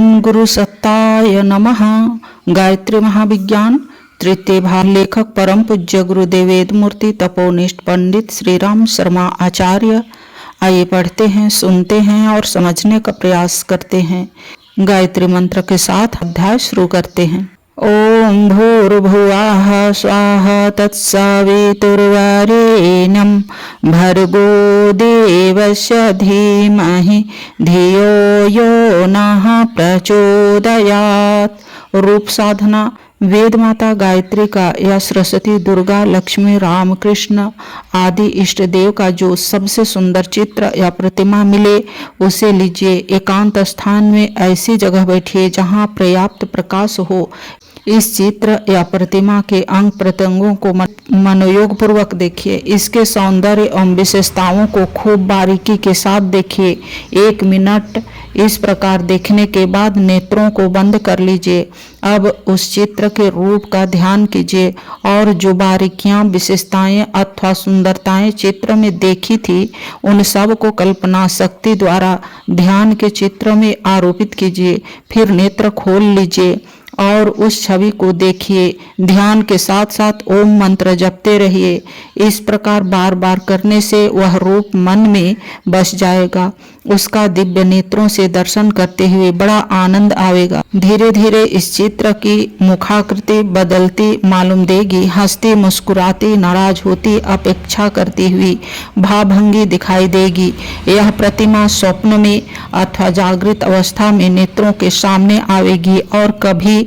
ओम गुरु सत्ताय नमः। गायत्री महाविज्ञान तृतीय भाग। लेखक परम पूज्य गुरुदेव वेदमूर्ति तपोनिष्ठ पंडित श्री राम शर्मा आचार्य। आइए पढ़ते हैं, सुनते हैं और समझने का प्रयास करते हैं। गायत्री मंत्र के साथ अध्याय शुरू करते हैं। ओम भूर्भुवः स्वाहा तत्सवितुर्वरेण्यं भर्गो देवस्य धीमहि धियो यो नः प्रचोदयात्। रूप साधना। वेद माता गायत्री का या सरस्वती, दुर्गा, लक्ष्मी, राम, कृष्ण आदि इष्ट देव का जो सबसे सुंदर चित्र या प्रतिमा मिले उसे लीजिए। एकांत स्थान में ऐसी जगह बैठिए जहाँ पर्याप्त प्रकाश हो। इस चित्र या प्रतिमा के अंग प्रत्यंगों को मनोयोग पूर्वक देखिए। इसके सौंदर्य एवं विशेषताओं को खूब बारीकी के साथ देखिए। 1 मिनट इस प्रकार देखने के बाद नेत्रों को बंद कर लीजिए। अब उस चित्र के रूप का ध्यान कीजिए और जो बारीकियां, विशेषताएं अथवा सुंदरताएं चित्र में देखी थी उन सब को कल्पना शक्ति द्वारा ध्यान के चित्र में आरोपित कीजिए। फिर नेत्र खोल लीजिए और उस छवि को देखिए। ध्यान के साथ साथ ओम मंत्र जपते रहिए। इस प्रकार बार बार करने से वह रूप मन में बस जाएगा। उसका दिव्य नेत्रों से दर्शन करते हुए बड़ा आनंद आवेगा। धीरे धीरे इस चित्र की मुखाकृति बदलती मालूम देगी। हंसती, मुस्कुराती, नाराज होती, अपेक्षा करती हुई भावभंगी दिखाई देगी। यह प्रतिमा स्वप्न में अथवा जागृत अवस्था में नेत्रों के सामने आवेगी और कभी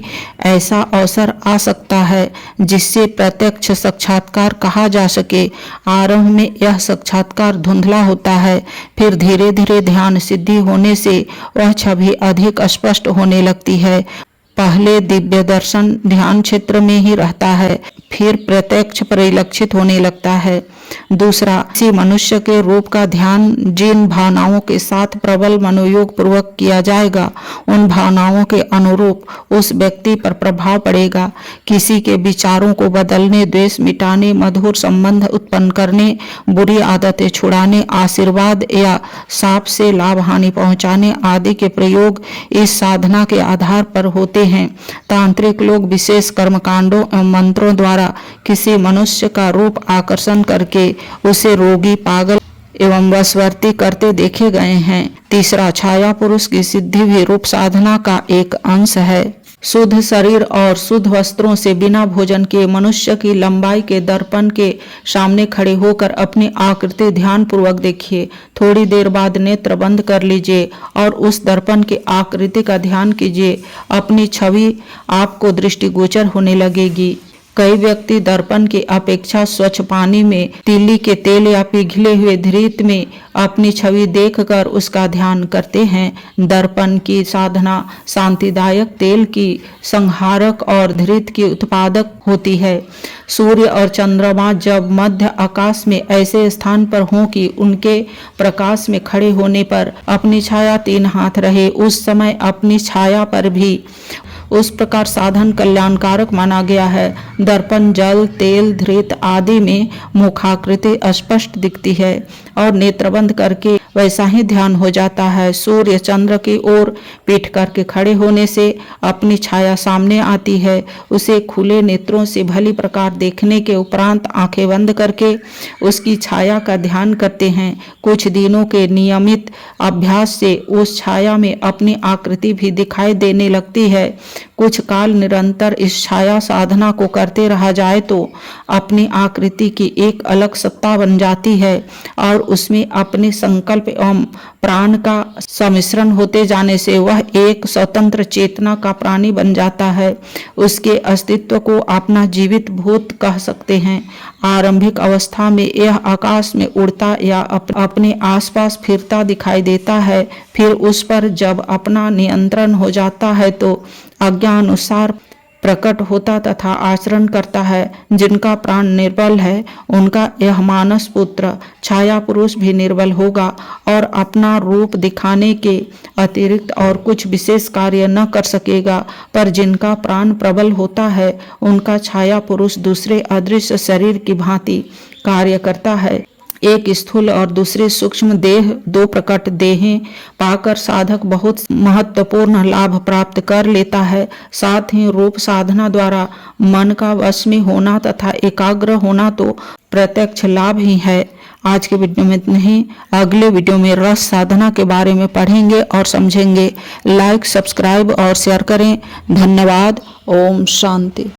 ऐसा अवसर आ सकता है जिससे प्रत्यक्ष साक्षात्कार कहा जा सके। आरंभ में यह साक्षात्कार धुंधला होता है, फिर धीरे धीरे ध्यान सिद्धि होने से वह छवि अधिक स्पष्ट होने लगती है। पहले दिव्य दर्शन ध्यान क्षेत्र में ही रहता है, फिर प्रत्यक्ष परिलक्षित होने लगता है। दूसरा, किसी मनुष्य के रूप का ध्यान जिन भावनाओं के साथ प्रबल मनोयोग पूर्वक किया जाएगा उन भावनाओं के अनुरूप उस व्यक्ति पर प्रभाव पड़ेगा। किसी के विचारों को बदलने, द्वेष मिटाने, मधुर संबंध उत्पन्न करने, बुरी आदतें छुड़ाने, आशीर्वाद या शाप से लाभ हानि पहुंचाने आदि के प्रयोग इस साधना के आधार पर होते हैं। तांत्रिक लोग विशेष कर्मकांडों एवं मंत्रों द्वारा किसी मनुष्य का रूप आकर्षण करके उसे रोगी, पागल एवं वशवर्ती करते देखे गए हैं। तीसरा, छाया पुरुष की सिद्धि भी रूप साधना का एक अंश है। शुद्ध शरीर और शुद्ध वस्त्रों से बिना भोजन के मनुष्य की लंबाई के दर्पण के सामने खड़े होकर अपनी आकृति ध्यान पूर्वक देखिए। थोड़ी देर बाद नेत्र बंद कर लीजिए और उस दर्पण की आकृति का ध्यान कीजिए। अपनी छवि आपको दृष्टिगोचर होने लगेगी। कई व्यक्ति दर्पण की अपेक्षा स्वच्छ पानी में तीली के तेल या पिघले हुए घृत में अपनी छवि देखकर उसका ध्यान करते हैं। दर्पण की साधना शांतिदायक तेल की संहारक और घृत की उत्पादक होती है। सूर्य और चंद्रमा जब मध्य आकाश में ऐसे स्थान पर हों कि उनके प्रकाश में खड़े होने पर अपनी छाया 3 हाथ रहे, उस समय अपनी छाया पर भी उस प्रकार साधन कल्याणकारक माना गया है। दर्पण जल, तेल, धृत आदि में मुखाकृति स्पष्ट दिखती है और नेत्रबंद करके वैसा ही ध्यान हो जाता है। सूर्य चंद्र की ओर पीठ करके खड़े होने से अपनी छाया सामने आती है। उसे खुले नेत्रों से भली प्रकार देखने के उपरांत आंखें बंद करके उसकी छाया का ध्यान करते हैं। कुछ दिनों के नियमित अभ्यास से उस छाया में अपनी आकृति भी दिखाई देने लगती है। कुछ काल निरंतर इस छाया साधना को करते रहा जाए तो अपनी आकृति की एक अलग सत्ता बन जाती है और उसमें अपने संकल्प एवं प्राण का सम्मिश्रण होते जाने से वह एक स्वतंत्र चेतना का प्राणी बन जाता है। उसके अस्तित्व को अपना जीवित भूत कह सकते हैं। आरंभिक अवस्था में यह आकाश में उड़ता या अपने आसपास फिरता दिखाई देता है। फिर उस पर जब अपना नियंत्रण हो जाता है तो आज्ञानुसार प्रकट होता तथा आचरण करता है। जिनका प्राण निर्बल है उनका यह मानस पुत्र छाया पुरुष भी निर्बल होगा और अपना रूप दिखाने के अतिरिक्त और कुछ विशेष कार्य न कर सकेगा। पर जिनका प्राण प्रबल होता है उनका छाया पुरुष दूसरे अदृश्य शरीर की भांति कार्य करता है। एक स्थूल और दूसरे सूक्ष्म देह, दो प्रकट देहें पाकर साधक बहुत महत्वपूर्ण लाभ प्राप्त कर लेता है। साथ ही रूप साधना द्वारा मन का वश में होना तथा एकाग्र होना तो प्रत्यक्ष लाभ ही है। आज के वीडियो में नहीं, अगले वीडियो में रस साधना के बारे में पढ़ेंगे और समझेंगे। लाइक, सब्सक्राइब और शेयर करें। धन्यवाद। ओम शांति।